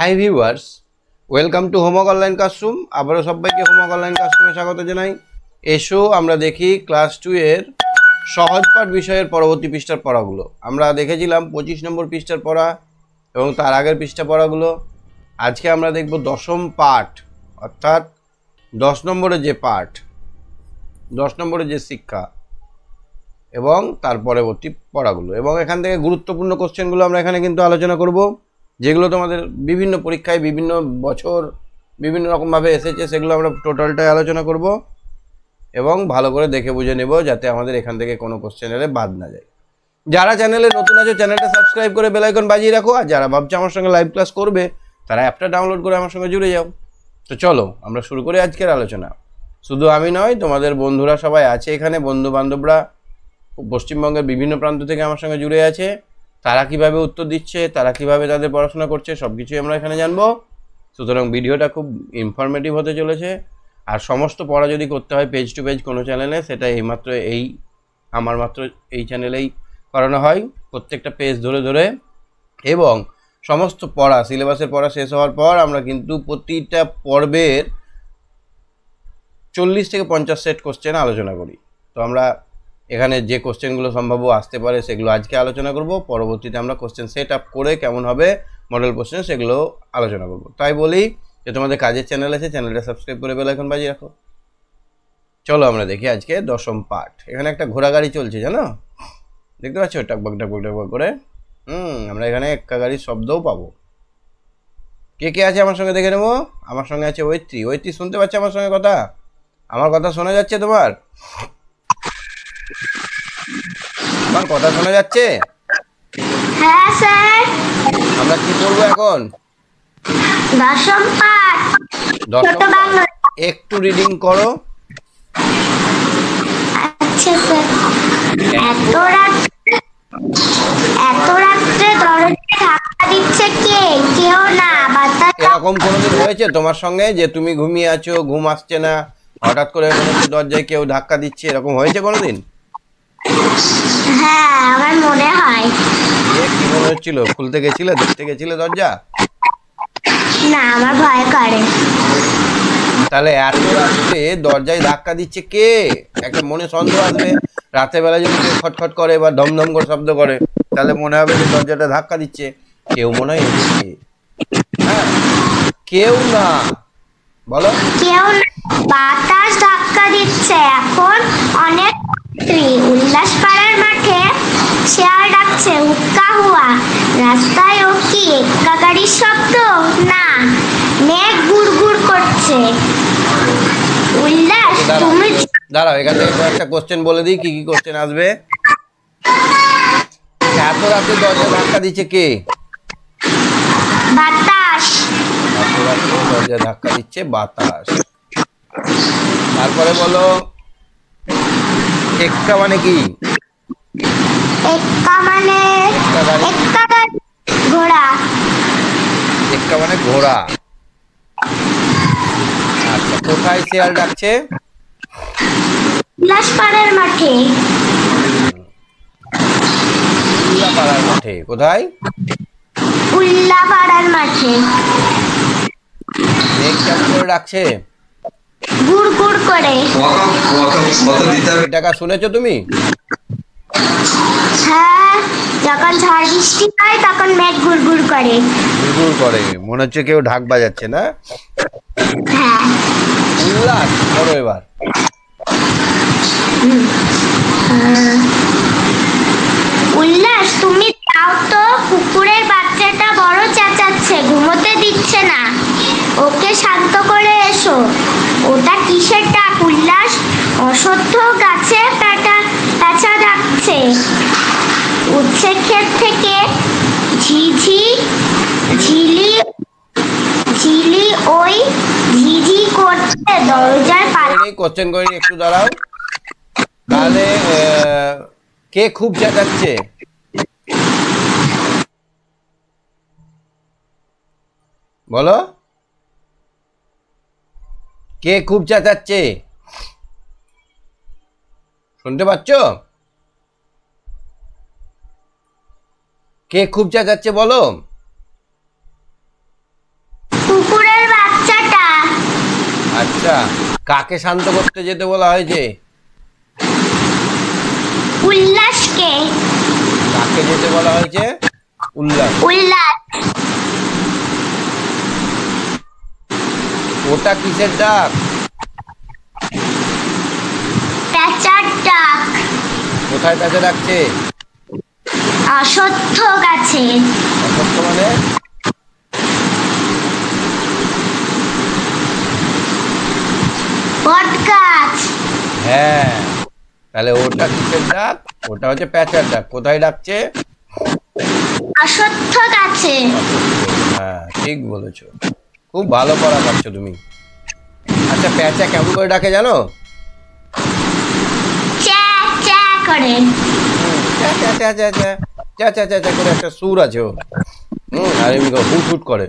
Hi viewers, welcome to homework online classroom. আবারও সবাইকে homework online ক্লাসরুমে স্বাগত জানাই। এসো আমরা দেখি ক্লাস 2 এর সহজ পাঠ বিষয়ের পরবর্তী পৃষ্ঠার পড়াগুলো। আমরা দেখেছিলাম 25 নম্বর পৃষ্ঠার পড়া এবং তার আগের পৃষ্ঠা পড়াগুলো। আজকে আমরা দেখব দশম পাঠ, অর্থাৎ 10 নম্বরের যে পাঠ, 10 নম্বরের যে শিক্ষা এবং তার পরবর্তী পড়াগুলো। এবং এখান থেকে গুরুত্বপূর্ণ কোশ্চেনগুলো আমরা এখানে কিন্তু আলোচনা করব, যেগুলো তোমাদের বিভিন্ন পরীক্ষায় বিভিন্ন বছর বিভিন্ন রকমভাবে এসেছে, সেগুলো আমরা টোটালটাই আলোচনা করব এবং ভালো করে দেখে বুঝে নেব, যাতে আমাদের এখান থেকে কোনো কোশ্চেন এলে বাদ না যায়। যারা চ্যানেলে নতুন আছে চ্যানেলটা সাবস্ক্রাইব করে বেল আইকন বাজিয়ে রাখো, আর যারা ভাবছে আমার সঙ্গে লাইভ ক্লাস করবে তারা অ্যাপটা ডাউনলোড করে আমার সঙ্গে জুড়ে যাও। তো চলো আমরা শুরু করি আজকের আলোচনা। শুধু আমি নয়, তোমাদের বন্ধুরা সবাই আছে এখানে, বন্ধু বান্ধবরা পশ্চিমবঙ্গের বিভিন্ন প্রান্ত থেকে আমার সঙ্গে জুড়ে আছে। তারা কিভাবে উত্তর দিচ্ছে, তারা কিভাবে তাদের পড়াশোনা করছে, সব কিছুই আমরা এখানে জানবো। সুতরাং ভিডিওটা খুব ইনফরমেটিভ হতে চলেছে। আর সমস্ত পড়া যদি করতে হয় পেজ টু পেজ কোনো চ্যানেলে, সেটা আমার মাত্র এই চ্যানেলেই করানো হয়, প্রত্যেকটা পেজ ধরে ধরে। এবং সমস্ত পড়া, সিলেবাসের পড়া শেষ হওয়ার পর আমরা কিন্তু প্রতিটা পর্বের 40 থেকে 50 সেট কোশ্চেন আলোচনা করি। তো আমরা এখানে যে কোশ্চেনগুলো সম্ভাব্য আসতে পারে সেগুলো আজকে আলোচনা করব। পরবর্তীতে আমরা কোশ্চেন সেট আপ করে কেমন হবে মডেল কোশ্চেন সেগুলো আলোচনা করব। তাই বলি যে তোমাদের কাজের চ্যানেল আছে, চ্যানেলটা সাবস্ক্রাইব করে বেল আইকন বাজিয়ে রাখো। চলো আমরা দেখি আজকে দশম পাঠ। এখানে একটা ঘোড়া গাড়ি চলছে, জানো, দেখতে পাচ্ছ, টাকবাক টাকবাক টাকবাক করে। আমরা এখানে এক্কা গাড়ির শব্দও পাবো। কে কে আছে আমার সঙ্গে দেখে নেবো। আমার সঙ্গে আছে ঐত্রী। ঐত্রী শুনতে পাচ্ছে আমার সঙ্গে কথা? আমার কথা শোনা যাচ্ছে তোমার? আমার কথা শোনা যাচ্ছে? হ্যাঁ স্যার। আমরা কি করবো এখন? দশম পাঠ, ছোট বাংলা। একটু রিডিং করো। আচ্ছা স্যার। এত রাত্রে দরজায় ধাক্কা দিচ্ছে কে? কেউ না, বাতাস। এরকম কোনোদিন হয়েছে তোমার সঙ্গে যে তুমি ঘুমিয়ে আছো, ঘুম আসছে না, হঠাৎ করে মনে হচ্ছে দরজায় কেউ ধাক্কা দিচ্ছে, এরকম হয়েছে কোনোদিন? হ্যাঁ, আমার মনে হয়। কি মনে হচ্ছিল? খুলতে গেছিলে, দেখতে গেছিলে দরজা? না, আমার ভয় করে। তাহলে এত রাত্রে দরজায় ধাক্কা দিচ্ছে কে? একটা মনে সন্দেহ আসবে। রাতের বেলা যদি কেউ খটখট করে বা ধমধম করে শব্দ করে, তাহলে মনে হবে যে দরজাটা ধাক্কা দিচ্ছে। কেউ মনে হয় এসেছে। হ্যাঁ, কেউ না, বলো। কেউ না, বাতাস ধাক্কা দিচ্ছে। এখন অনেক উল্লাস পাড়ার মাঠে শেয়াল ডাকছে, হুক্কা হুয়া। রাস্তায় ও কি এক্কা গাড়ির শব্দ? না, মেঘ গুড়গুড় করছে। উল্লাস, তুমি দাঁড়াও, এখান থেকে একটা কোশ্চেন বলে দিই, কি কি কোশ্চেন আসবে। এত রাতে দরজা ধাক্কা দিচ্ছে কে? বাতাস। এত রাতে দরজা ধাক্কা দিচ্ছে বাতাস। তারপরে বলো, এক্কা মানে কি? এক্কা মানে এক্কা গাড়ি, ঘোড়া। এক্কা মানে ঘোড়া। আচ্ছা, কোথায় শেয়াল ডাকছে? উল্লাস পাড়ার মাঠে। উল্লাপাড়ার মাঠে। কোথায়? উল্লাপাড়ার মাঠে। মেঘ কেমন করে ডাকছে? গুড় গুড় করে। টাকা শুনেছো তুমি? হ্যাঁ, যখন ঝড় বৃষ্টি হয় তখন মেঘ গুড় গুড় করে। গুড়গুড় করে, মনে হচ্ছে কেউ ঢাক বাজাচ্ছে না? হ্যাঁ। উল্লাস করো এবার। উল্লাস, তুমি যাও তো, কুকুরের বাচ্চাটা বড় চেঁচাচ্ছে, ঘুমোতে দিচ্ছে না। ওকে শান্ত করে এসো। ওটা কিসের ডাক উল্লাস? অসত্য গাছে প্যাঁচা ডাকছে। উচ্ছে ক্ষেত থেকে ঝিলি ওই ঝিঝি করছে দরজার পাশে। কোশ্চেন করে একটু দাঁড়াও। তাহলে কে খুব চেঁচাচ্ছে? বলো, কে খুব চেঁচাচ্ছে? শুনতে পাচ্ছ? কে খুব চেঁচাচ্ছে বলো। আচ্ছা, কাকে শান্ত করতে যেতে বলা হয়েছে? উল্লাসকে। কাকে যেতে বলা হয়েছে? উল্লাস। উল্লাস। ওটা কিসের ডাক? প্যাঁচার ডাক। কোথায় প্যাঁচা ডাকছে? অশ্বত্থ গাছে। অসত্য মানে? বট গাছ। হ্যাঁ, তাহলে ওটা কিসের ডাক? ওটা হচ্ছে প্যাঁচার ডাক। কোথায় ডাকছে? অশ্বত্থ গাছে। হ্যাঁ, ঠিক বলেছো, খুব ভালো পড়া পাচ্ছ তুমি। আচ্ছা, প্যাঁচা কেমন করে ডাকে জানো? চ্যা চ্যা করে। চ্যা চ্যা চ্যা চ্যা চ্যা চ্যা চ্যা চ্যা চ্যা করে একটা সুর আছে ও। আর এমনি করে হুট হুট করে,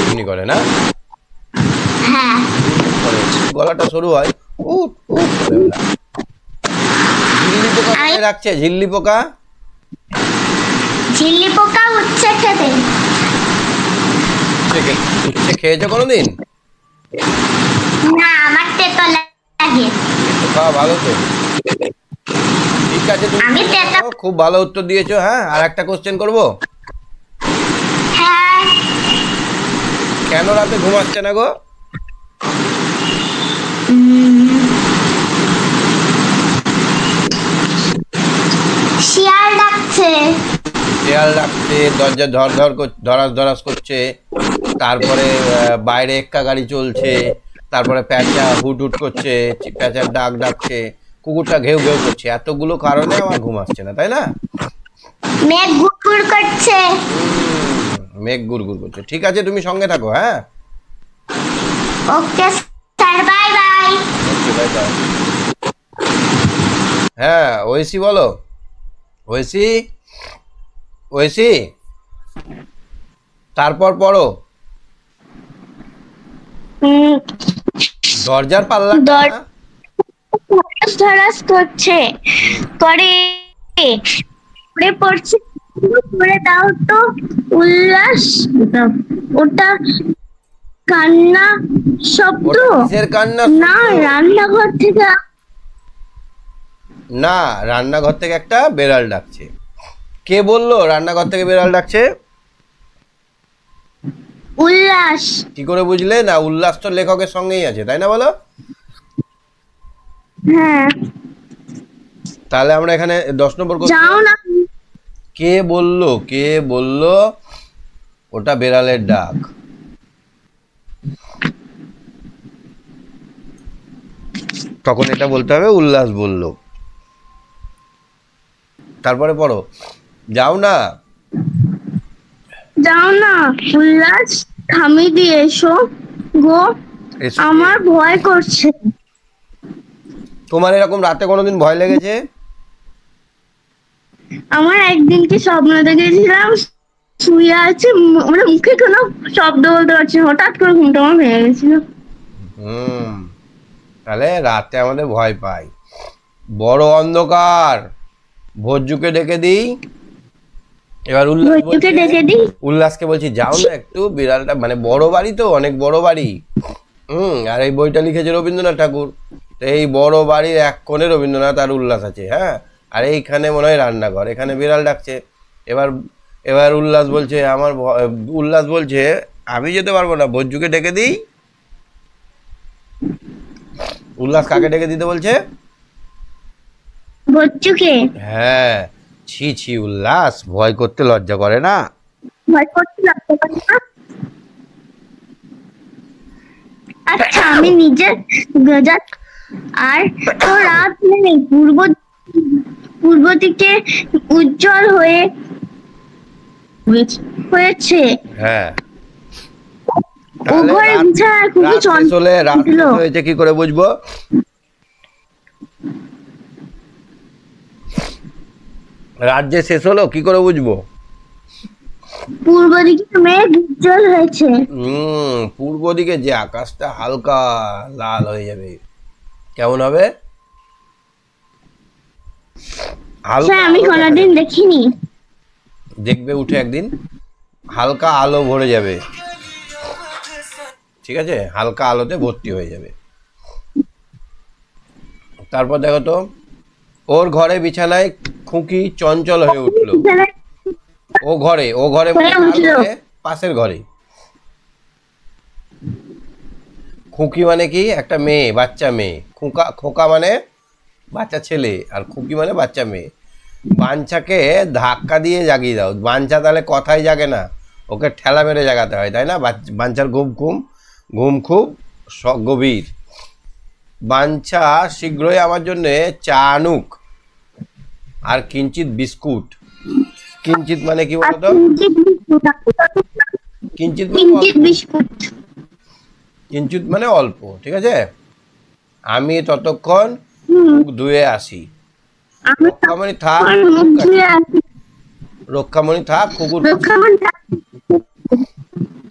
এমনি করে না? হ্যাঁ। করে গলাটা সরু হয়, উট উট করে ওরা। ঝিল্লি পোকা কোথায় রাখছে? ঝিল্লি পোকা? ঝিল্লি পোকা উচ্ছে খেতে। উচ্ছে খেয়েছো কোনোদিন? না, আমার তেতো লাগে। খাওয়া ভালো তো। ঠিক আছে, আমি তেতো। খুব ভালো উত্তর দিয়েছো। হ্যাঁ, আর একটা কোশ্চেন করবো। হ্যাঁ। কেন রাতে ঘুম আসছে না গো? শিয়াল ডাকছে। শিয়াল ডাকছে, দরজা ধরাস ধরাস করছে, তারপরে বাইরে এক্কা গাড়ি চলছে, তারপরে প্যাঁচা হুট হুট করছে, প্যাঁচার ডাক ডাকছে, কুকুরটা ঘেউ ঘেউ করছে। এতগুলো কারণে আমার ঘুম আসছে না, তাই না? মেঘ গুড়গুড় করছে। মেঘ গুড়গুড় করছে। ঠিক আছে, তুমি সঙ্গে থাকো। হ্যাঁ, ওকে স্যার, বাই বাই। ওকে, বাই বাই। হ্যাঁ, ঐশী বলো। ঐশী, ঐশী, তারপর পড়ো। দরজার পাল্লা ধরাস করছে, করে করে পড়ছে, করে দাও তো উল্লাস। ওটা কান্না শব্দ। কিসের কান্না? না, রান্নাঘর থেকে। না, রান্নাঘর থেকে একটা বেড়াল ডাকছে। কে বললো রান্নাঘর থেকে বেড়াল ডাকছে? উল্লাস। কি করে বুঝলে? না, উল্লাস তো লেখকের সঙ্গেই আছে, তাই না? বলো। হ্যাঁ। তাহলে আমরা এখানে 10 নম্বর যাও না। কে বললো? কে বললো ওটা বেড়ালের ডাক? তখন এটা বলতে হবে উল্লাস বললো। তারপরে পড়ো। যাও না। যাও না উল্লাস, থামি দিয়ে এসো গো, আমার ভয় করছে। তোমার এরকম রাতে কোনোদিন ভয় লেগেছে? আমার একদিন কি স্বপ্ন দেখেছিলাম, শুয়ে আছে, মানে মুখে কোনো শব্দ বলতে পারছি না, হঠাৎ করে ঘুমটা আমার ভেঙে গেছিল। তাহলে রাতে আমাদের ভয় পাই। বড় অন্ধকার, ভজ্জুকে ডেকে দিই। এবার উল্লাসকে বলছি, যাও না একটু, বিড়ালটা মানে বড় বাড়ি তো, অনেক বড় বাড়ি। আর এই বইটা লিখেছে রবীন্দ্রনাথ ঠাকুর। তো এই বড় বাড়ির এক কোণে রবীন্দ্রনাথ আর উল্লাস আছে। হ্যাঁ, আর এইখানে মনে হয় রান্নাঘর, এখানে বিড়াল ডাকছে। এবার এবার উল্লাস বলছে আমি যেতে পারবো না, ভজ্জুকে ডেকে দিই। উল্লাস কাকে ডেকে দিতে বলছে? ভজ্জুকে। হ্যাঁ। ছি ছি উল্লাস, ভয় করতে লজ্জা করে না? ভয় করতে লজ্জা করে না? আচ্ছা, আমি নিজে গজা। আর তো রাত নেই, পূর্ব দিকে উজ্জ্বল হয়েছে। হ্যাঁ, ওঘরে বিছানা খুবই চলে। রাত হয়েছে কি করে বুঝবো? রাত যে শেষ হলো কি করে বুঝবো? পূর্ব দিকে মেঘ উজ্জ্বল হয়েছে। পূর্ব দিকে যে আকাশটা হালকা লাল হয়ে যাবে, কেমন হবে? আমি কোনোদিন দেখিনি। দেখবে উঠে একদিন, হালকা আলো ভরে যাবে। ঠিক আছে, হালকা আলোতে ভর্তি হয়ে যাবে। তারপর দেখো তো, ওর ঘরে বিছানায় খুকি চঞ্চল হয়ে উঠলো। ও ঘরে মানে কার ঘরে? পাশের ঘরে। খুকি মানে কি? একটা মেয়ে, বাচ্চা মেয়ে। খোকা মানে বাচ্চা ছেলে, আর খুকি মানে বাচ্চা মেয়ে। বাঞ্ছাকে ধাক্কা দিয়ে জাগিয়ে দাও। বাঞ্ছা তাহলে কথাই জাগে না, ওকে ঠেলা মেরে জাগাতে হয়, তাই না? বাঞ্ছার ঘুম খুব গভীর। বাঞ্ছা শীঘ্রই আমার জন্যে চা আনুক, আর কিঞ্চিত বিস্কুট। কিঞ্চিত মানে কি বলতো? কিঞ্চিত কিঞ্চিত মানে অল্প, ঠিক আছে। আমি ততক্ষণ মুখ ধুয়ে আসি। রক্ষামণি থাক কুকুর।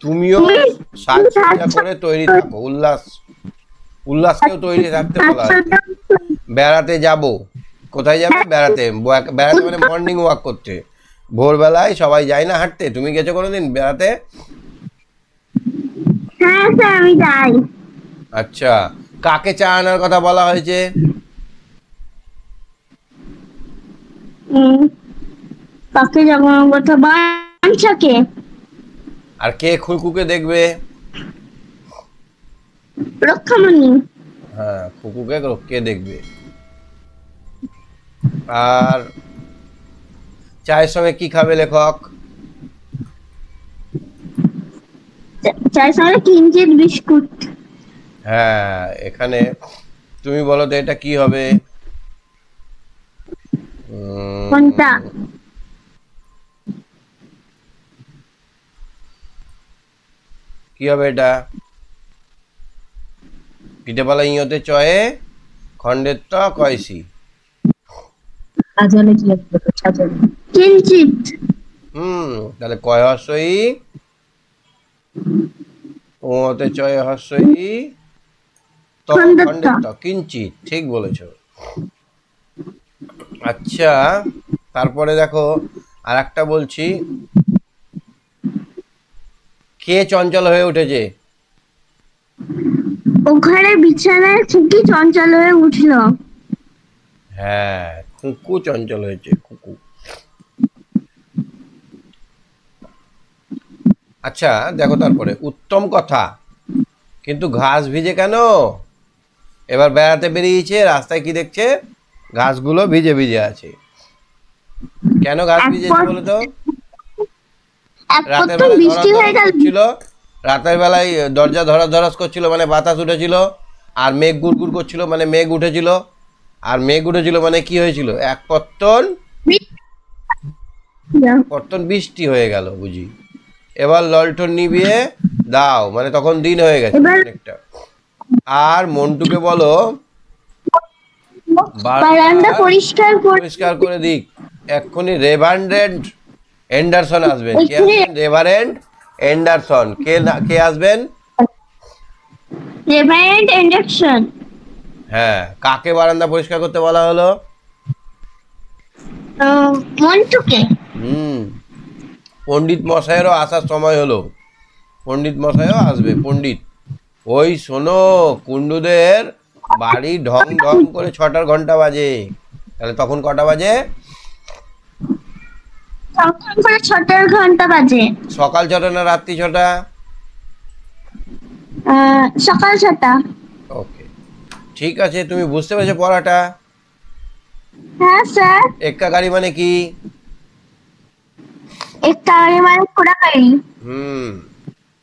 তুমিও সাজসজ্জা করে তৈরি থাকো। উল্লাসকেও তৈরি থাকতে বলা হয়েছে। বেড়াতে যাব। কোথায় যাবে? বেড়াতে মানে মর্নিং ওয়াক করতে। ভোরবেলায় সবাই যায় না হাঁটতে? তুমি গেছো কোনোদিন বেড়াতে? হ্যাঁ স্যার, আমি যাই। আচ্ছা, কাকে চা আনার কথা বলা হয়েছে? কাকে যাওয়ার কথা? বাঞ্ছাকে। আর কে খুকুকে দেখবে? রক্ষামণি। হ্যাঁ, খুকুকে কে দেখবে? আর চায়ের সঙ্গে কি খাবে লেখক? চায়ের সঙ্গে কিঞ্চিত বিস্কুট। হ্যাঁ, এখানে তুমি বলো তো এটা কি হবে? কোনটা? কি হবে এটা? পিঠেপালা ইয়তে চয়ে খণ্ডের ত কয়সি। সাজালে কি হবে? সাজালে কিঞ্চিত। তাহলে কয় হর্ষই, ওতে চয়ে হর্ষই, ত খণ্ডের ত, কিঞ্চিত। ঠিক বলেছো। আচ্ছা, তারপরে দেখো আর একটা বলছি, কে চঞ্চল হয়ে উঠেছে? ওখানে বিছানায় খুকি চঞ্চল হয়ে উঠল। হ্যাঁ, খুকু চঞ্চল হয়েছে, খুকু। আচ্ছা দেখো, তারপরে উত্তম কথা, কিন্তু ঘাস ভিজে কেন? এবার বেড়াতে বেরিয়েছে, রাস্তায় কি দেখছে? ঘাসগুলো ভিজে ভিজে আছে। কেন ঘাস ভিজেছে বলো তো? রাতের বেলায় বৃষ্টি হয়ে গেল। রাতের বেলায় দরজা ধরাস করছিল, মানে বাতাস উঠেছিল, আর মেঘ গুড়গুড় করছিল, মানে মেঘ উঠেছিল। আর মেঘ উঠেছিল মানে কি হয়েছিল? এক পত্তন বৃষ্টি হয়ে গেল বুঝি। এবার ললটন নিভিয়ে দাও, মানে তখন দিন হয়ে গেছে অনেকটা। আর মন্টুকে বলো বারান্দা পরিষ্কার করে দিক। এক্ষুনি রেভারেন্ড এন্ডারসন আসবেন। কে আসবেন? Reverend Anderson. কে আসবেন? Reverend Anderson. হ্যাঁ, কাকে বারান্দা পরিষ্কার করতে বলা হলো? মন্টুকে। পণ্ডিত মশাইয়েরও আসার সময় হলো। পণ্ডিত মশাইও আসবে। পণ্ডিত, ওই শোনো, কুন্ডুদের বাড়ি ঢং ঢং করে 6টার ঘন্টা বাজে। তাহলে তখন কটা বাজে? 6টার ঘন্টা বাজে। সকাল 6টা না রাত্রি 6টা? সকাল 6টা। ওকে, ঠিক আছে। তুমি বুঝতে পেরেছো পড়াটা? হ্যাঁ স্যার। এক্কা গাড়ি মানে কি? একটা গাড়ি মানে ঘোড়া গাড়ি।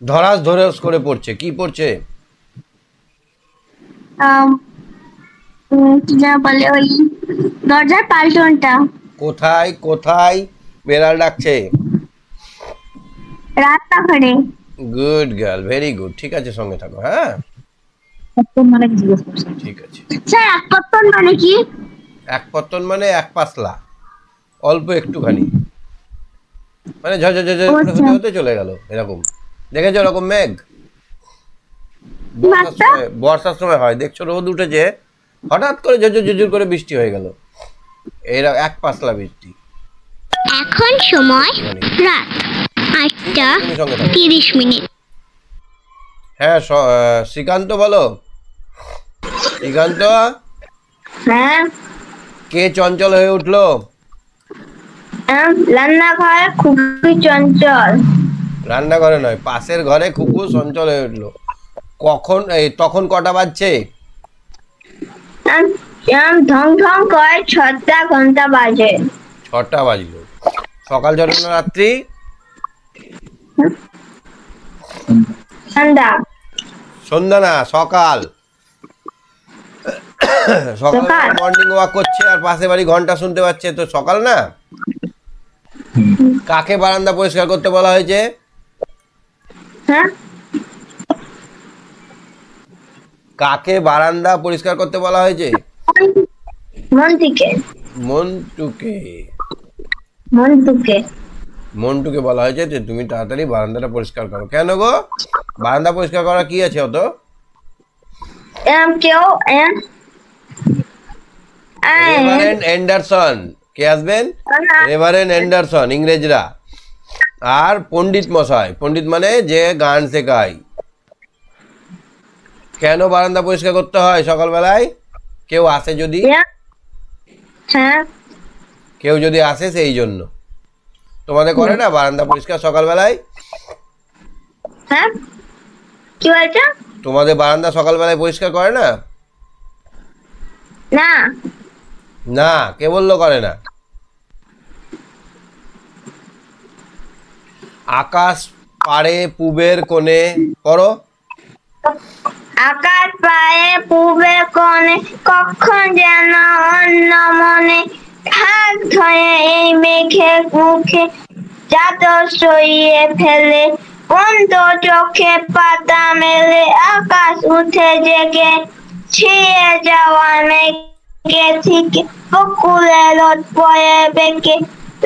ধরাস করে পড়ছে। কি পড়ছে? কি যা বলে, ওই দরজার পাল্টনটা। কোথায় কোথায় বেড়াল ডাকছে? রাস্তাঘাটে। Good girl, very good. ঠিক আছে, সঙ্গে থাকো। হ্যাঁ, পত্তন মানে কি জিজ্ঞেস করছেন? ঠিক আছে। স্যার, এক পত্তন মানে কি? এক পত্তন মানে এক পাতলা, অল্প একটুখানি, মানে ঝরঝর হতে হতে চলে গেল। এরকম দেখেছো? এরকম মেঘ বর্ষার সময় হয়। দেখছো রোদ উঠেছে, হঠাৎ করে ঝরঝর করে বৃষ্টি হয়ে গেল। এরা এক পাতলা বৃষ্টি। এখন সময় রাত 8টা 30 মিনিট। হ্যাঁ, শ্রীকান্ত বলো। শ্রীকান্ত, হ্যাঁ, কে চঞ্চল হয়ে উঠলো? রান্নাঘরে খুবই চঞ্চল। রান্নাঘরে নয়, পাশের ঘরে খুকু চঞ্চল হয়ে উঠলো। তখন কটা বাজছে? ঢং ঢং করে 6টা ঘন্টা বাজে। 6টা বাজলো। সকাল 6টা না রাত্রি? সন্ধ্যা। সন্ধ্যা না, সকাল। সকাল সকাল। মর্নিং ওয়াক করছে আর পাশে বাড়ি ঘন্টা শুনতে পাচ্ছে, তো সকাল না? কাকে বারান্দা পরিষ্কার করতে বলা হয়েছে? হ্যাঁ, কাকে বারান্দা পরিষ্কার করতে বলা হয়েছে? মন্টুকে। মন্টুকে। মন্টুকে। মন্টুকে বলা হয়েছে যে তুমি তাড়াতাড়ি বারান্দাটা পরিষ্কার করো। কেন গো, বারান্দা পরিষ্কার করা কি আছে অত? কেউ রেভারেন্ড অ্যান্ডারসন, কে আসবেন? রেভারেন্ড অ্যান্ডারসন, ইংরেজরা। আর পণ্ডিত মশাই, পণ্ডিত মানে যে গান শেখায়। কেন বারান্দা পরিষ্কার করতে হয় সকালবেলায়? কেউ আসে যদি, হ্যাঁ, কেউ যদি আসে সেই জন্য। তোমাদের করে না বারান্দা পরিষ্কার সকালবেলায়? হ্যাঁ, কি বলছো? তোমাদের বারান্দা সকালবেলায় পরিষ্কার করে না? না, না, কে বললো করে না? আকাশ পাড়ে পুবের কোণে, পড়ো। আকাশ পায়ে পূবে কোণে, কখন যেন অন্য মনে, হাত ধরে এই মেঘের মুখে চাদর সরিয়ে ফেলে, বন্ধ চোখে পাতা মেলে, আকাশ উঠে জেগে ছিঁড়ে যাওয়া মেঘে থেকে বকুলে রোদ পড়ে বেঁকে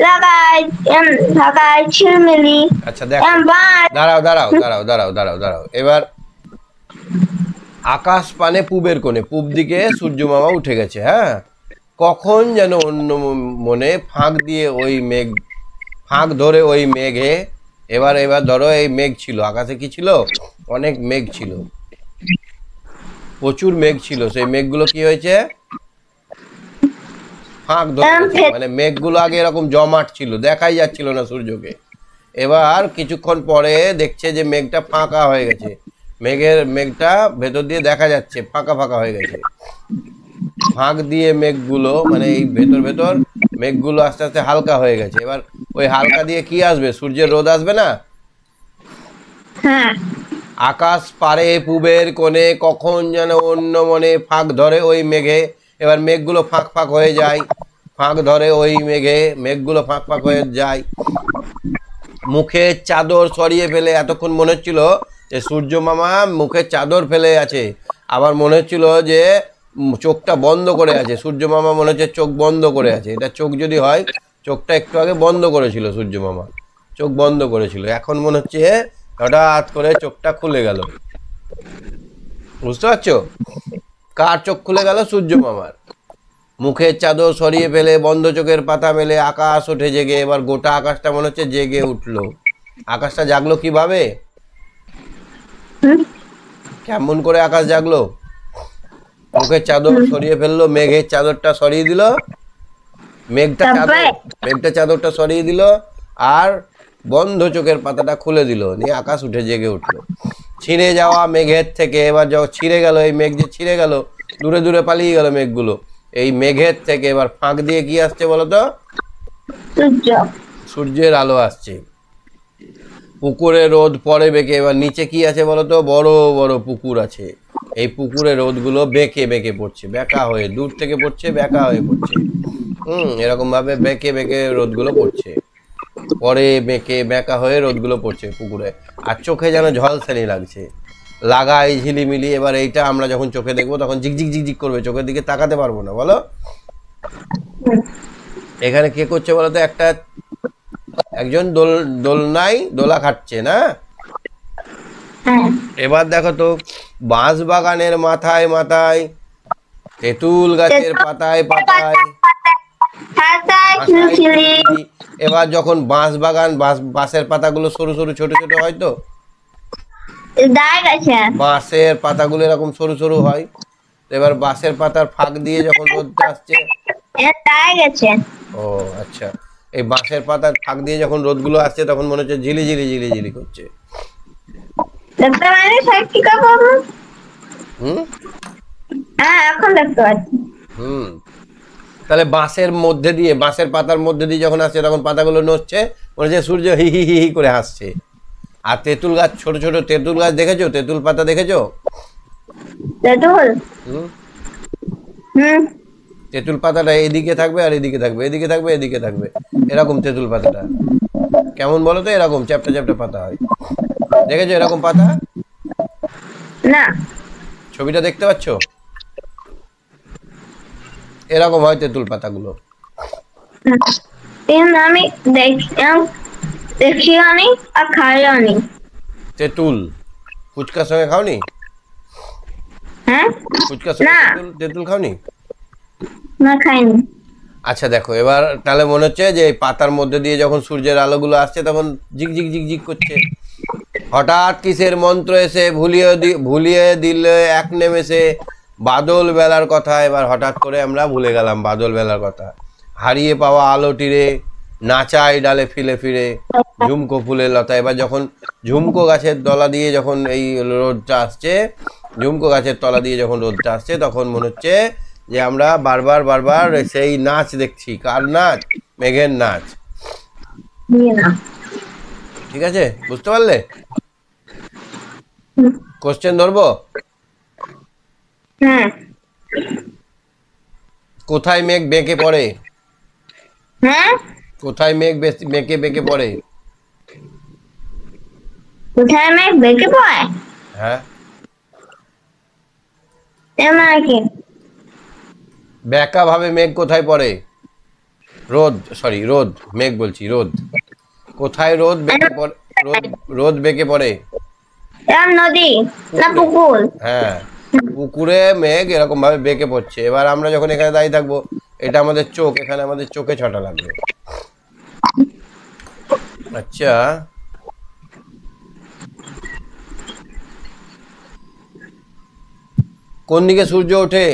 লাগায় ঝিলমিলি। আচ্ছা দেখো, দাঁড়াও দাঁড়াও দাঁড়াও দাঁড়াও দাঁড়াও দাঁড়াও। এবার আকাশ পানে পুবের কোণে, পূব দিকে সূর্য মামা উঠে গেছে। হ্যাঁ, কখন যেন অন্য মনে ফাঁক দিয়ে ওই মেঘ, ফাঁক ধরে ওই মেঘে, এবার ধরো এই মেঘ ছিল, আকাশে কি ছিল? অনেক মেঘ ছিল, প্রচুর মেঘ ছিল। সেই মেঘগুলো কি হয়েছে? ফাঁক ধরে গেছে। মানে মেঘগুলো আগে এরকম জমাট ছিল, দেখাই যাচ্ছিল না সূর্যকে। এবার কিছুক্ষণ পরে দেখছে যে মেঘটা ফাঁকা হয়ে গেছে, মেঘটা ভেতর দিয়ে দেখা যাচ্ছে, ফাঁকা ফাঁকা হয়ে গেছে। ফাঁক দিয়ে মেঘগুলো, মানে এই ভেতর মেঘগুলো আস্তে আস্তে হালকা হয়ে গেছে। এবার ওই হালকা দিয়ে কি আসবে? সূর্যের রোদ আসবে না? হ্যাঁ, আকাশ পারে পুবের কোণে, কখন যেন অন্য মনে ফাঁক ধরে ওই মেঘে। এবার মেঘগুলো ফাঁক ফাঁক হয়ে যায়, ফাঁক ধরে ওই মেঘে, মেঘগুলো ফাঁক ফাঁক হয়ে যায়। মুখে চাদর সরিয়ে ফেলে, এতক্ষণ মনে হচ্ছিল যে সূর্য মামা মুখে চাদর ফেলে আছে, আবার মনে হচ্ছিল যে চোখটা বন্ধ করে আছে। সূর্য মামা মনে হচ্ছে চোখ বন্ধ করে আছে। এটা চোখ যদি হয়, চোখটা একটু আগে বন্ধ করেছিল সূর্য মামা, চোখ বন্ধ করেছিল। এখন মনে হচ্ছে হঠাৎ করে চোখটা খুলে গেল। বুঝতে পারছো? কার চোখ খুলে গেল? সূর্য মামার। মুখের চাদর সরিয়ে ফেলে, বন্ধ চোখের পাতা মেলে, আকাশ ওঠে জেগে। এবার গোটা আকাশটা মনে হচ্ছে জেগে উঠলো। আকাশটা জাগলো কিভাবে? কেমন করে আকাশ জাগলো? মুখের চাদর সরিয়ে ফেললো, মেঘের চাদরটা সরিয়ে দিল, মেঘটা চাদরটা সরিয়ে দিল, আর বন্ধ চোখের পাতাটা খুলে দিল, নিয়ে আকাশ উঠে জেগে উঠলো। ছিঁড়ে যাওয়া মেঘের থেকে, এবার যখন ছিঁড়ে গেল, এই মেঘ যে ছিঁড়ে গেল, দূরে দূরে পালিয়ে গেল মেঘগুলো। এই মেঘের থেকে এবার ফাঁক দিয়ে কি আসছে বলতো? সূর্যের আলো আসছে। পুকুরে রোদ পড়ে বেঁকে। এবার নিচে কি আছে বলতো? বড় বড় পুকুর আছে। এই পুকুরে রোদগুলো বেঁকে বেঁকে পড়ছে, বেঁকা হয়ে, দূর থেকে পড়ছে, বেঁকা হয়ে পড়ছে। এরকম ভাবে বেঁকে বেঁকে রোদগুলো পড়ছে, পরে বেঁকে বেঁকা হয়ে রোদগুলো পড়ছে পুকুরে। আর চোখে যেন ঝলসানি লাগছে, লাগাই ঝিলিমিলি। এবার এইটা আমরা যখন চোখে দেখবো তখন ঝিকঝিক ঝিকঝিক করবে, চোখের দিকে তাকাতে পারবো না। বলো, এখানে কে করছে বলতো? একজন দোলনায় দোলা খাটছে না? এবার দেখো তো, বাঁশ বাগানের মাথায় মাথায়, তেঁতুল গাছের পাতায় পাতায়, এবার যখন বাঁশ বাগান, বাঁশের পাতাগুলো সরু সরু ছোট ছোট হয় তো, দাগ আছে। বাঁশের পাতাগুলো এরকম সরু সরু হয়, তো এবার বাঁশের পাতার ফাঁক দিয়ে যখন রোদটা আসছে, দাগ আছে। ও আচ্ছা, এই বাঁশের পাতার ফাঁক দিয়ে যখন রোদগুলো আসছে তখন মনে হচ্ছে ঝিলিঝিলি ঝিলিঝিলি করছে। দেখতে পাচ্ছি সাক্ষী কাপড়। হুম হ্যাঁ এখন দেখতে পাচ্ছি। হুম তাহলে বাঁশের মধ্যে দিয়ে, বাঁশের পাতার মধ্যে দিয়ে যখন আসছে তখন পাতাগুলো নড়ছে, মনে হচ্ছে সূর্য হি হি হি হি করে হাসছে। আর তেঁতুল গাছ, ছোট ছোট তেঁতুল গাছ দেখেছো? তেঁতুল পাতা দেখেছো? তেঁতুল। হুম হুম। তেঁতুল পাতাটা এদিকে থাকবে আর এদিকে থাকবে, এদিকে থাকবে এদিকে থাকবে, এরকম তেঁতুল পাতাটা কেমন বলো তো? এরকম চ্যাপ্টা চ্যাপ্টা পাতা হয়, দেখেছো এরকম পাতা? না। ছবিটা দেখতে পাচ্ছ? এরকম হয় তেঁতুল পাতাগুলো। কিন্তু আমি দেখিও নি আর খাইও নি। তেঁতুল ফুচকার সঙ্গে খাওনি? হ্যাঁ ফুচকার সঙ্গে না। তেঁতুল খাওনি? না খাইনি। আচ্ছা দেখো, এবার তাহলে মনে হচ্ছে যে এই পাতার মধ্যে দিয়ে যখন সূর্যের আলোগুলো আসছে তখন ঝিক ঝিক ঝিক ঝিক করছে। হঠাৎ কিসের মন্ত্র এসে ভুলিয়ে দিল এক নেমেষে বাদল বেলার কথা। এবার হঠাৎ করে আমরা ভুলে গেলাম বাদল বেলার কথা। হারিয়ে পাওয়া আলোটিরে নাচাই ডালে ফিরে ফিরে ঝুমকো ফুলের লতা। এবার যখন ঝুমকো গাছের তলা দিয়ে যখন এই রোদটা আসছে, ঝুমকো গাছের তলা দিয়ে যখন রোদটা আসছে তখন মনে হচ্ছে যে আমরা বারবার বারবার সেই নাচ দেখছি। কার নাচ? মেঘের নাচ। ঠিক আছে, বুঝতে পারলে? কোশ্চেন ধরবো? হ্যাঁ। কোথায় মেঘ বেঁকে পড়ে? হ্যাঁ কোথায় মেঘ বেঁকে বেঁকে পড়ে? কোথায় মেঘ বেঁকে পড়ে? হ্যাঁ, এমন কি? বেঁকা ভাবে মেঘ কোথায় পড়ে? রোদ, সরি রোদ, মেঘ বলছি, রোদ। কোথায় রোদ বেঁকে পড়ে? রোদ বেঁকে পড়ে এরম নদী না পুকুর? হ্যাঁ, পুকুরে মেঘ এরকম ভাবে বেঁকে পড়ছে। এবার আমরা যখন এখানে দাঁড়িয়ে থাকবো, এটা আমাদের চোখ, এখানে আমাদের চোখে ছটা লাগবে। আচ্ছা, কোন দিকে সূর্য ওঠে?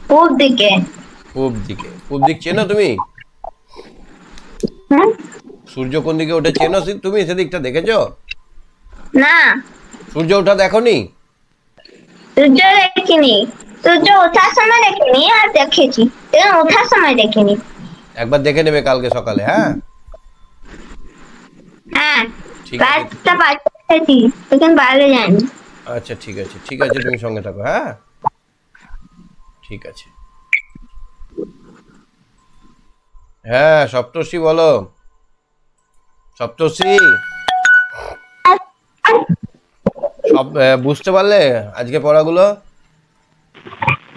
পূব দিকে। পূব দিকে। পূব দিক চেনো তুমি? হ্যাঁ। সূর্য কোন দিকে ওঠে চেনো তুমি? সেদিকটা দেখেছো? না, সূর্য ওঠা দেখোনি? সূর্য দেখিনি। সূর্য ওঠার সময় দেখিনি, আর দেখেছি কিন্তু ওঠার সময় দেখিনি। একবার দেখে নেবে কালকে সকালে। হ্যাঁ হ্যাঁ, ঠিক আছে। রাতটা পাচ্ছি কিন্তু বাইরে যাইনি। আচ্ছা ঠিক আছে, ঠিক আছে, তুমি সঙ্গে থাকো। হ্যাঁ ঠিক আছে। হ্যাঁ সপ্তর্ষি বলো। সপ্তর্ষি, সব বুঝতে পারলে আজকে পড়াগুলো?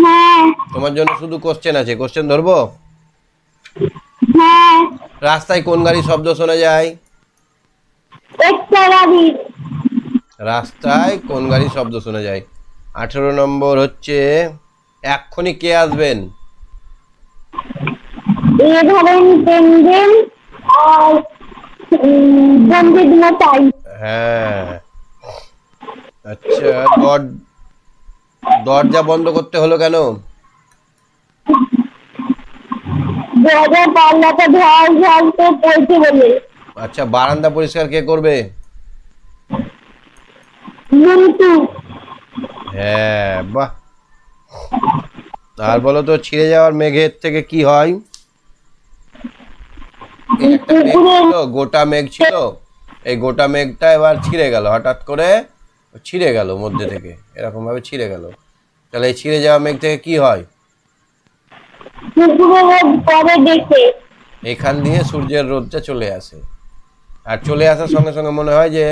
হ্যাঁ তোমার জন্য শুধু কোশ্চেন আছে, কোশ্চেন ধরবো? হ্যাঁ। রাস্তায় কোন গাড়ির শব্দ শোনা যায়? রাস্তায় কোন গাড়ির শব্দ শোনা যায়? 18 নম্বর হচ্ছে, এক্ষুনি কে আসবেন? হ্যাঁ আচ্ছা, দরজা বন্ধ করতে হলো কেন? আচ্ছা, বারান্দা পরিষ্কার কে করবে? হ্যাঁ, বাহ। আর বলো তো, ছিঁড়ে যাওয়ার মেঘের থেকে কি হয়? একটা মেঘ ছিল, গোটা মেঘ ছিল, এই গোটা মেঘটা এবার ছিঁড়ে গেল, হঠাৎ করে ছিঁড়ে গেল মধ্যে থেকে, এরকম ভাবে ছিঁড়ে গেল। তাহলে এই ছিঁড়ে যাওয়া মেঘ থেকে কি হয়? এখান দিয়ে সূর্যের রোদটা চলে আসে, আর চলে আসার সঙ্গে সঙ্গে মনে হয় যে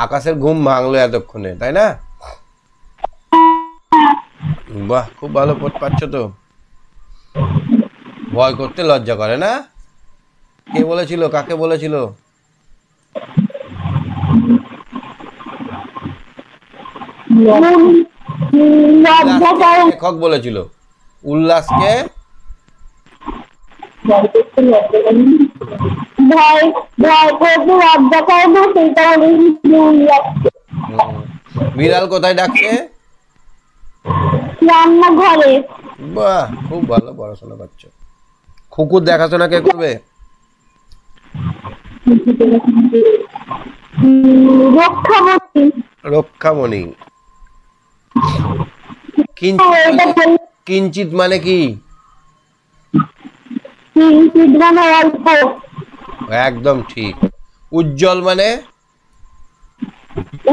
আকাশের ঘুম ভাঙলো এতক্ষণে, তাই না? বাহ, খুব ভালো পড়তে পারছো তো। ভয় করতে লজ্জা করে না? কে বলেছিল? কাকে বলেছিল? লেখক বলেছিল। উল্লাসকে হুম। বিড়াল কোথায় ডাকছে? রান্নাঘরে। বাহ, খুব ভালো পড়াশোনা করছো। কুকুর দেখাশোনা কে করবে? রক্ষাবতী। রক্ষামণি। এটা কিঞ্চিত মানে কি? মানে অল্প। একদম ঠিক। উজ্জ্বল মানে?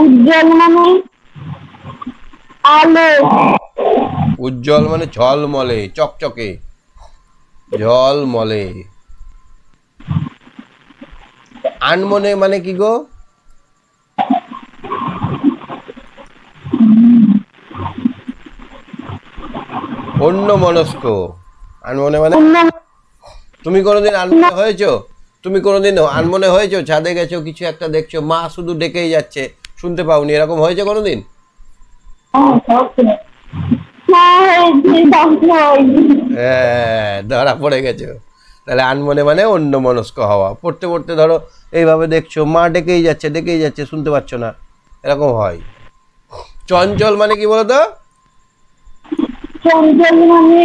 উজ্জ্বল মানে আলো। উজ্জ্বল মানে ঝলমলে, চকচকে, ঝলমলে। আনমনে মানে কি গো? অন্য মনস্ক। আনমনে মানে? তুমি কোনোদিন আনমনে হয়েছো? তুমি কোনোদিন আনমনে হয়েছো? ছাদে গেছো, কিছু একটা দেখছো, মা শুধু ডেকেই যাচ্ছে, শুনতে পাওনি, এরকম হয়েছে কোনোদিন? হ্যাঁ, ধরা পড়ে গেছো। তাহলে আনমনে মানে অন্য মনস্ক হওয়া। পড়তে পড়তে ধরো এইভাবে দেখছো, মা ডেকেই যাচ্ছে, শুনতে পাচ্ছ না, এরকম হয়। চঞ্চল মানে কি বলতো? চঞ্চল মানে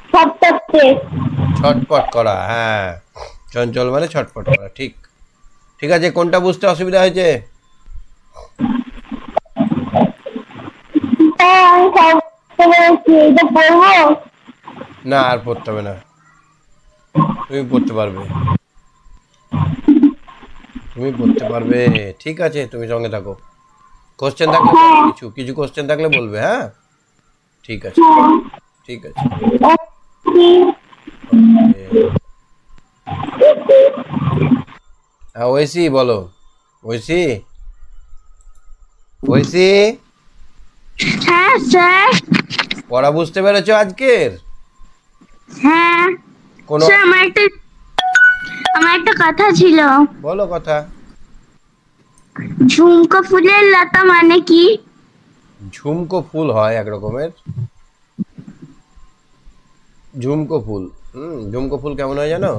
ছটপটে। ছটপট করা, হ্যাঁ। চঞ্চল মানে ছটপট করা, ঠিক। ঠিক আছে, কোনটা বুঝতে অসুবিধা হয়েছে? আমি সব বুঝতে পেরেছি। এটা পড়বো? না, আর পড়তে হবে না, তুমি পড়তে পারবে, তুমি পড়তে পারবে। ঠিক আছে, তুমি সঙ্গে থাকো। কোশ্চেন থাকলে বলো, কিছু কিছু কোশ্চেন থাকলে বলবে, হ্যাঁ? ঠিক আছে, ঠিক আছে। হ্যাঁ, ঐশী বলো। ঐশী, ঐশী, হ্যাঁ স্যার। পড়া বুঝতে পেরেছো আজকের? হ্যাঁ কোনো? স্যার, আমার একটা কথা ছিল। বলো কথা। ঝুমকো ফুলের লতা মানে কি? ঝুমকো ফুল হয় এক রকমের। ঝুমকো ফুল, ঝুমকো ফুল কেমন হয় জানো?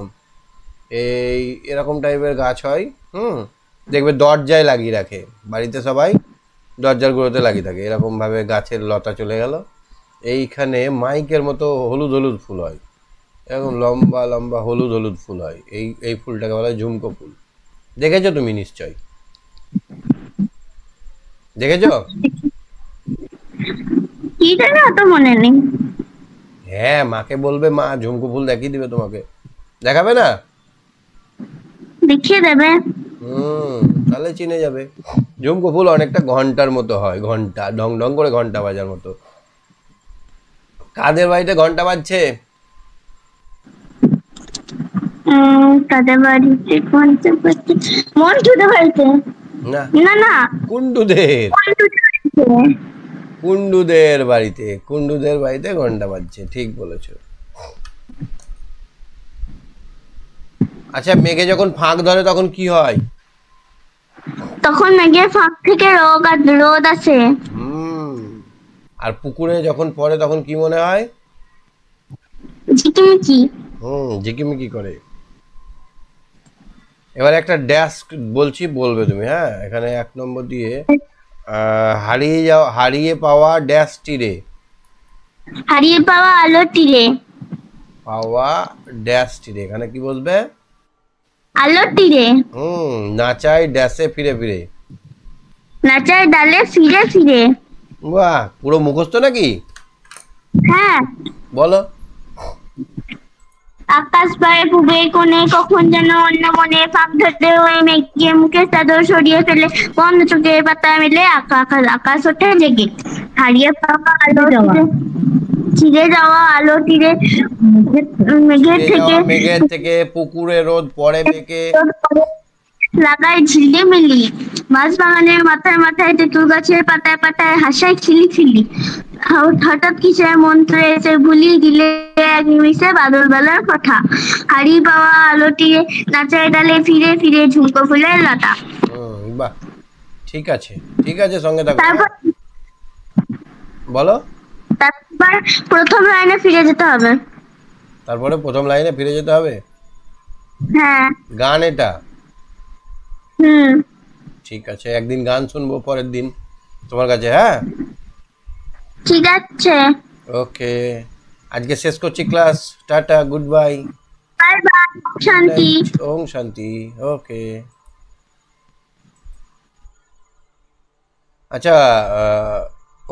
এই এরকম টাইপের গাছ হয়। দেখবে দরজায় লাগিয়ে রাখে, বাড়িতে সবাই দরজার গুঁড়োতে লাগিয়ে থাকে, এরকম ভাবে গাছের লতা চলে গেল। এইখানে মাইকের মতো হলুদ হলুদ ফুল হয়, এরকম লম্বা লম্বা হলুদ হলুদ ফুল হয়। এই এই ফুলটাকে বলা হয় ঝুমকো ফুল। দেখেছো তুমি নিশ্চয়, দেখেছো? কি জানি, অত মনে নেই। হ্যাঁ, মাকে বলবে, মা ঝুমকো ফুল দেখিয়ে দিবে তোমাকে। দেখাবে না? দেখিয়ে দেবে। তাহলে চিনে যাবে। ঝুমকো ফুল অনেকটা ঘন্টার মতো হয়, ঘন্টা ঢং ঢং করে ঘন্টা বাজার মতো। কাদের বাড়িতে ঘন্টা বাজছে? তাদের বাড়িতে মন্টুদের বাড়িতে। না, না না, কুন্ডুদের। মন্টুদের বাড়িতে। কুন্ডুদের বাড়িতে ঘন্টা বাজছে, ঠিক বলেছো। আচ্ছা, মেঘে যখন ফাঁক ধরে তখন কি হয়? তখন মেঘের ফাঁক থেকে রোদ আসে। আর পুকুরে যখন পড়ে তখন কি মনে হয়? ঝিকিমিকি। ঝিকিমিকি করে। এবার একটা ড্যাশ বলছি, বলবে তুমি, হ্যাঁ? এখানে 1 নম্বর দিয়ে হারিয়ে পাওয়া ড্যাশ তীরে। হারিয়ে পাওয়া আলো তীরে। পাওয়া ড্যাশ তীরে, এখানে কি বলবে? আলো তীরে। নাচাই ড্যাশে ফিরে ফিরে। নাচায় ডালে ফিরে ফিরে। বাহ, পুরো মুখস্থ নাকি? হ্যাঁ। বলো। আকাশ পায়ে পুবে কোণে কখন যেন অন্য মনে ফাঁক ধরতে ওই মেঘে মুখে চাদর সরিয়ে ফেলে বন্ধ চোখের পাতা মেলে আকাশ ওঠে জেগে। হারিয়ে পাওয়া আলো ছিঁড়ে যাওয়া আলো তীরে মেঘের থেকে পুকুরে রোদ পড়ে বেঁকে। লাগায় ঝিলিমিলি মাছ বাগানের মাথায় মাথায় তেঁতুল গাছের পাতায় পাতায় হাসায় খিলি খিলি। হঠাৎ কিসের মন্ত্রে এসে ভুলিয়ে দিলে এক নিমিষে বাদল বেলার কথা। হারিয়ে পাওয়া আলোটি নাচায় ডালে ফিরে ফিরে ঝুমকো ফুলের লতা। বাহ, ঠিক আছে, ঠিক আছে, সঙ্গে থাকো। তারপর বলো। তারপর প্রথম লাইনে ফিরে যেতে হবে। তারপরে প্রথম লাইনে ফিরে যেতে হবে। হ্যাঁ। গান এটা। ঠিক আছে, একদিন গান শুনবো পরের দিন তোমার কাছে, হ্যাঁ? ঠিক আছে, ওকে, আজকে শেষ করছি class. Tata, good bye, bye bye, শান্তি। ওম শান্তি। ওকে। আচ্ছা,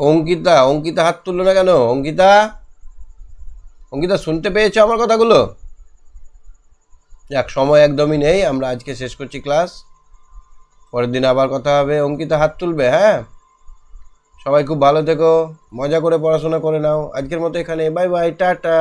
অঙ্কিতা, অঙ্কিতা হাত তুললো না কেন? অঙ্কিতা, অঙ্কিতা শুনতে পেয়েছো আমার কথাগুলো? যাক, সময় একদমই নেই, আমরা আজকে শেষ করছি ক্লাস, পরের দিন আবার কথা হবে। অঙ্কিতা হাত তুলবে, হ্যাঁ? সবাই খুব ভালো থেকো, মজা করে পড়াশোনা করে নাও। আজকের মতো এখানে, বাই বাই, টাটা।